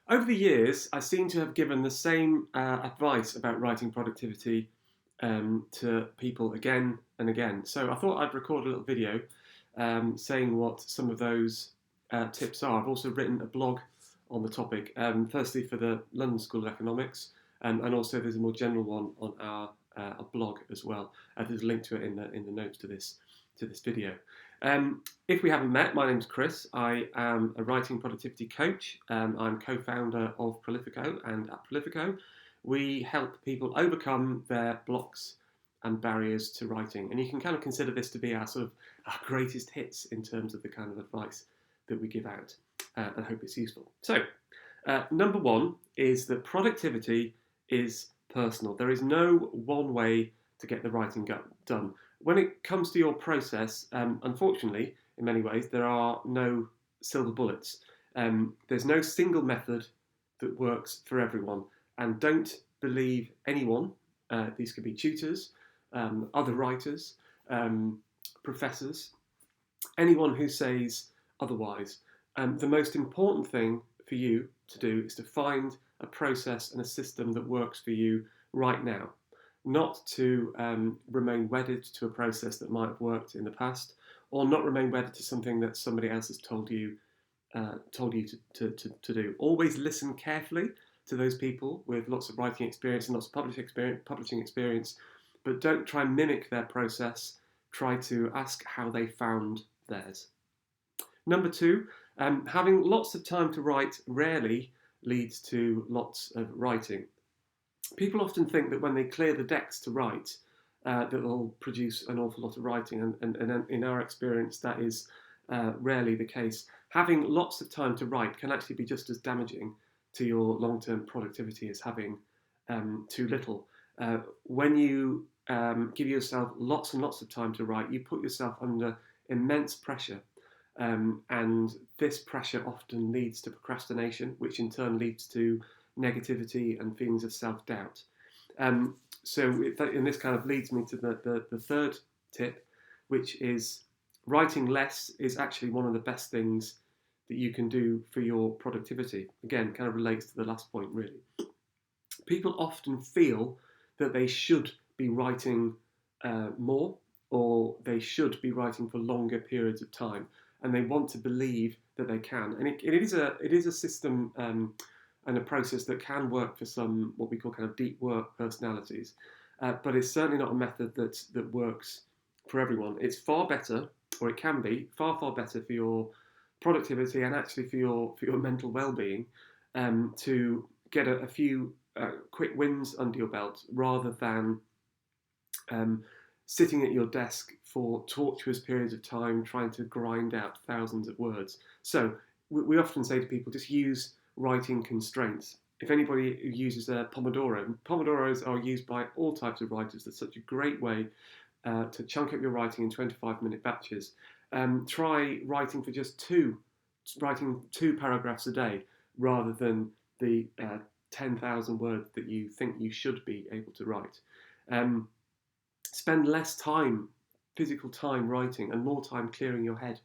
Over the years, I seem to have given the same advice about writing productivity to people again and again. So I thought I'd record a little video saying what some of those tips are. I've also written a blog on the topic, firstly for the London School of Economics, and also there's a more general one on our blog as well. There's a link to it in the notes to this video. If we haven't met, my name's Chris. I am a writing productivity coach. I'm co-founder of Prolifiko, and at Prolifiko, we help people overcome their blocks and barriers to writing. And you can kind of consider this to be our greatest hits in terms of the kind of advice that we give out. I hope it's useful. So, number one is that productivity is personal. There is no one way to get the writing done. When it comes to your process, unfortunately, in many ways, there are no silver bullets. There's no single method that works for everyone. And don't believe anyone. These could be tutors, other writers, professors, anyone who says otherwise. The most important thing for you to do is to find a process and a system that works for you right now. Not to remain wedded to a process that might have worked in the past, or not remain wedded to something that somebody else has told you to do. Always listen carefully to those people with lots of writing experience and lots of publishing experience, but don't try and mimic their process. Try to ask how they found theirs. Number two, having lots of time to write rarely leads to lots of writing. People often think that when they clear the decks to write, that they'll produce an awful lot of writing, and in our experience, that is rarely the case. Having lots of time to write can actually be just as damaging to your long-term productivity as having too little. When you give yourself lots and lots of time to write, you put yourself under immense pressure, and this pressure often leads to procrastination, which in turn leads to negativity and feelings of self-doubt. And this kind of leads me to the third tip, which is writing less is actually one of the best things that you can do for your productivity. Again, kind of relates to the last point, really. People often feel that they should be writing more, or they should be writing for longer periods of time, and they want to believe that they can. And it is a system and a process that can work for some what we call kind of deep work personalities, but it's certainly not a method that works for everyone. It's far better, or it can be far better for your productivity and actually for your mental well-being, to get a few quick wins under your belt rather than sitting at your desk for tortuous periods of time trying to grind out thousands of words. So we often say to people, just use writing constraints. If anybody uses a Pomodoros are used by all types of writers. That's such a great way to chunk up your writing in 25-minute batches. Try writing for just two paragraphs a day rather than the 10,000 words that you think you should be able to write. Spend less time, physical time writing, and more time clearing your head.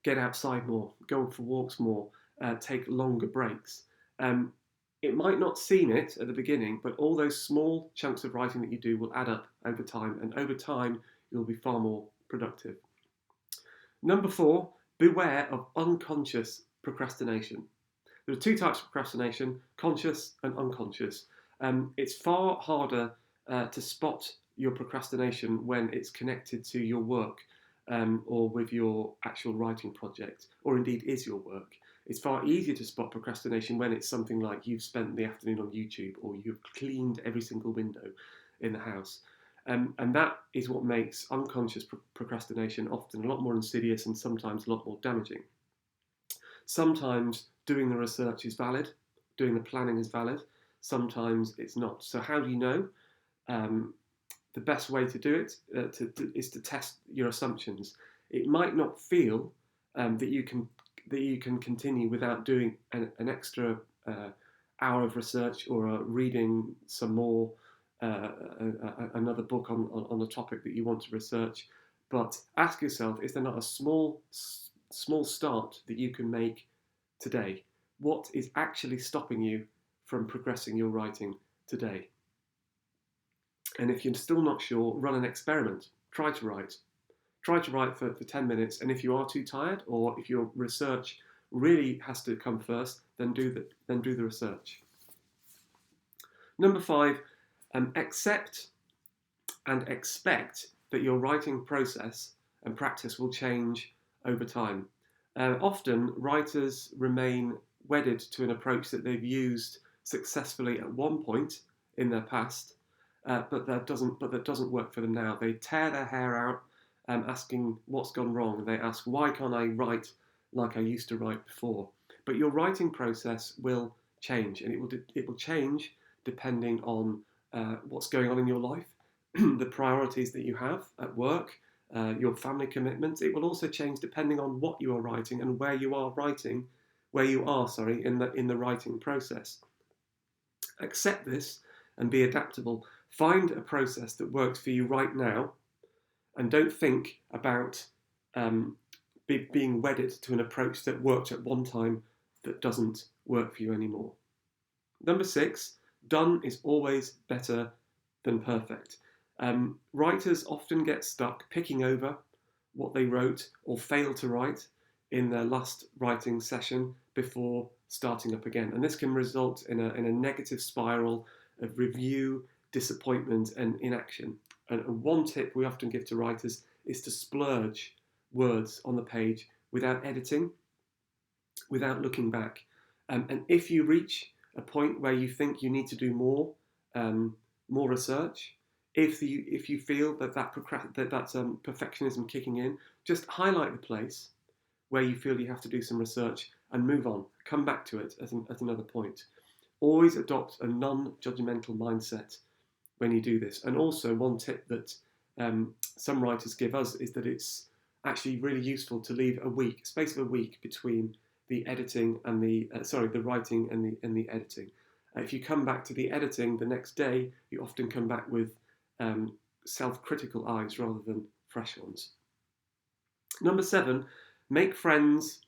Get outside more, go for walks more, take longer breaks. It might not seem it at the beginning, but all those small chunks of writing that you do will add up over time, and over time you'll be far more productive. Number four, beware of unconscious procrastination. There are two types of procrastination, conscious and unconscious. It's far harder to spot your procrastination when it's connected to your work, or with your actual writing project, or indeed is your work. It's far easier to spot procrastination when it's something like you've spent the afternoon on YouTube, or you've cleaned every single window in the house. And that is what makes unconscious procrastination often a lot more insidious and sometimes a lot more damaging. Sometimes doing the research is valid, doing the planning is valid, sometimes it's not. So how do you know? The best way to do it is to test your assumptions. It might not feel that you can continue without doing an extra hour of research or reading some more another book on the topic that you want to research. But ask yourself, is there not a small start that you can make today? what is actually stopping you from progressing your writing today. And if you're still not sure, run an experiment. Try to write. Try to write for 10 minutes, and if you are too tired, or if your research really has to come first, then do the research. Number 5, accept and expect that your writing process and practice will change over time. Often, writers remain wedded to an approach that they've used successfully at one point in their past, but that doesn't work for them now. They tear their hair out, asking what's gone wrong. They ask, why can't I write like I used to write before? But your writing process will change, and it will change depending on what's going on in your life, the priorities that you have at work, your family commitments. It will also change depending on what you are writing and where you are in the writing process. Accept this and be adaptable. Find a process that works for you right now, and don't think about being wedded to an approach that worked at one time that doesn't work for you anymore. Number 6, done is always better than perfect. Writers often get stuck picking over what they wrote or fail to write in their last writing session before starting up again. And this can result in a negative spiral of review, disappointment, and inaction. And one tip we often give to writers is to splurge words on the page without editing, without looking back. And if you reach a point where you think you need to do more research, if you feel that perfectionism kicking in, just highlight the place where you feel you have to do some research and move on. Come back to it at another point. Always adopt a non-judgmental mindset when you do this. And also, one tip that some writers give us is that it's actually really useful to leave a space of a week between the editing and the writing and the editing. If you come back to the editing the next day, you often come back with self-critical eyes rather than fresh ones. Number 7, make friends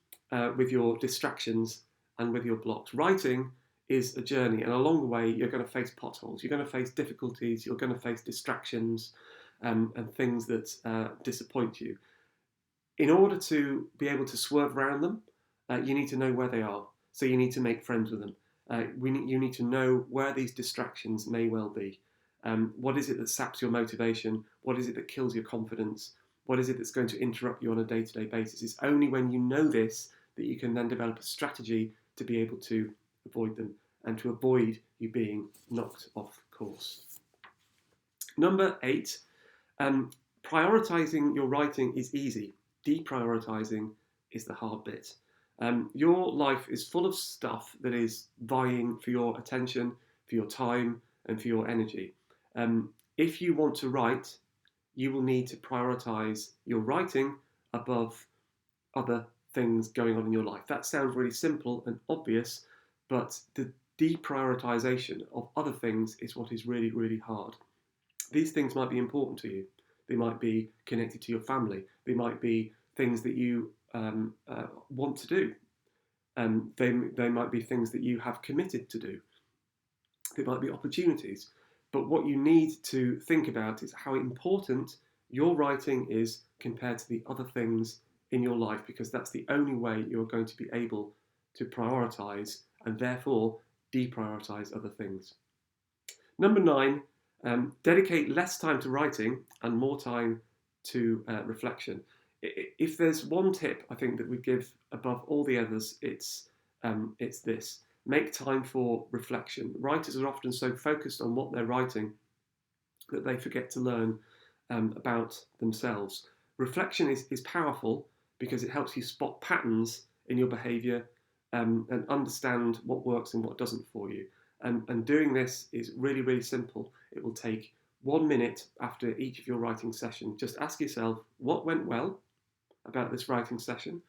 with your distractions and with your blocks. Writing is a journey, and along the way you're going to face potholes, you're going to face difficulties, you're going to face distractions and things that disappoint you. In order to be able to swerve around them, you need to know where they are, so you need to make friends with them. You need to know where these distractions may well be. What is it that saps your motivation? What is it that kills your confidence? What is it that's going to interrupt you on a day-to-day basis? It's only when you know this that you can then develop a strategy to be able to avoid them and to avoid you being knocked off course. Number 8, prioritizing your writing is easy. Deprioritizing is the hard bit. Your life is full of stuff that is vying for your attention, for your time, and for your energy. If you want to write, you will need to prioritize your writing above other things going on in your life. That sounds really simple and obvious, but the deprioritization of other things is what is really, really hard. These things might be important to you. They might be connected to your family. They might be things that you want to do. They might be things that you have committed to do. They might be opportunities. But what you need to think about is how important your writing is compared to the other things in your life, because that's the only way you're going to be able to prioritize and therefore deprioritize other things. Number 9, dedicate less time to writing and more time to reflection. If there's one tip I think that we give above all the others, it's this. Make time for reflection. Writers are often so focused on what they're writing that they forget to learn about themselves. Reflection is powerful because it helps you spot patterns in your behaviour and understand what works and what doesn't for you. And doing this is really, really simple. It will take 1 minute after each of your writing sessions. Just ask yourself, what went well about this writing session?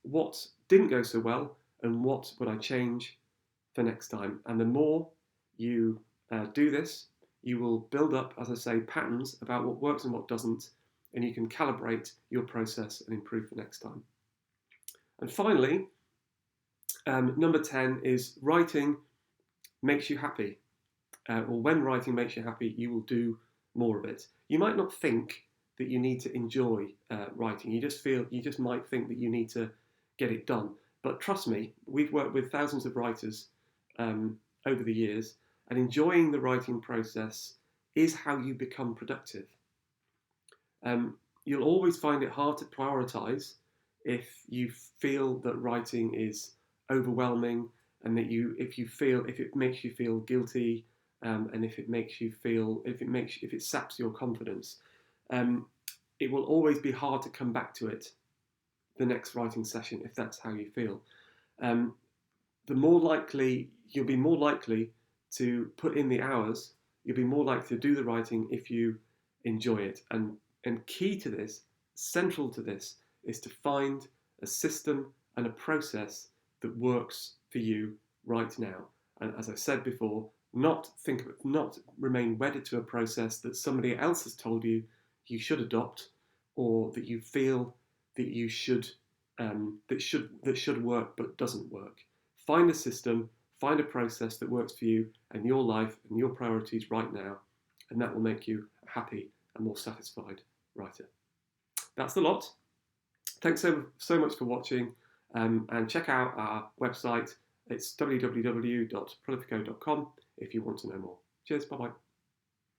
What didn't go so well? And what would I change for next time? And the more you do this, you will build up, as I say, patterns about what works and what doesn't, and you can calibrate your process and improve for next time. And finally, Number 10 is writing makes you happy. Or when writing makes you happy, you will do more of it. You might not think that you need to enjoy writing. You just might think that you need to get it done. But trust me, we've worked with thousands of writers over the years, and enjoying the writing process is how you become productive. You'll always find it hard to prioritize if you feel that writing is overwhelming, and that if it makes you feel guilty, and if it saps your confidence, it will always be hard to come back to it the next writing session if that's how you feel. You'll be more likely to put in the hours. You'll be more likely to do the writing if you enjoy it. And key to this, central to this, is to find a system and a process that works for you right now. And as I said before, not remain wedded to a process that somebody else has told you should adopt, or that you feel that you should that should work but doesn't work. Find a system, find a process that works for you and your life and your priorities right now, and that will make you a happy and more satisfied writer. That's the lot. Thanks so much for watching, and check out our website. It's www.prolifiko.com if you want to know more. Cheers, bye-bye.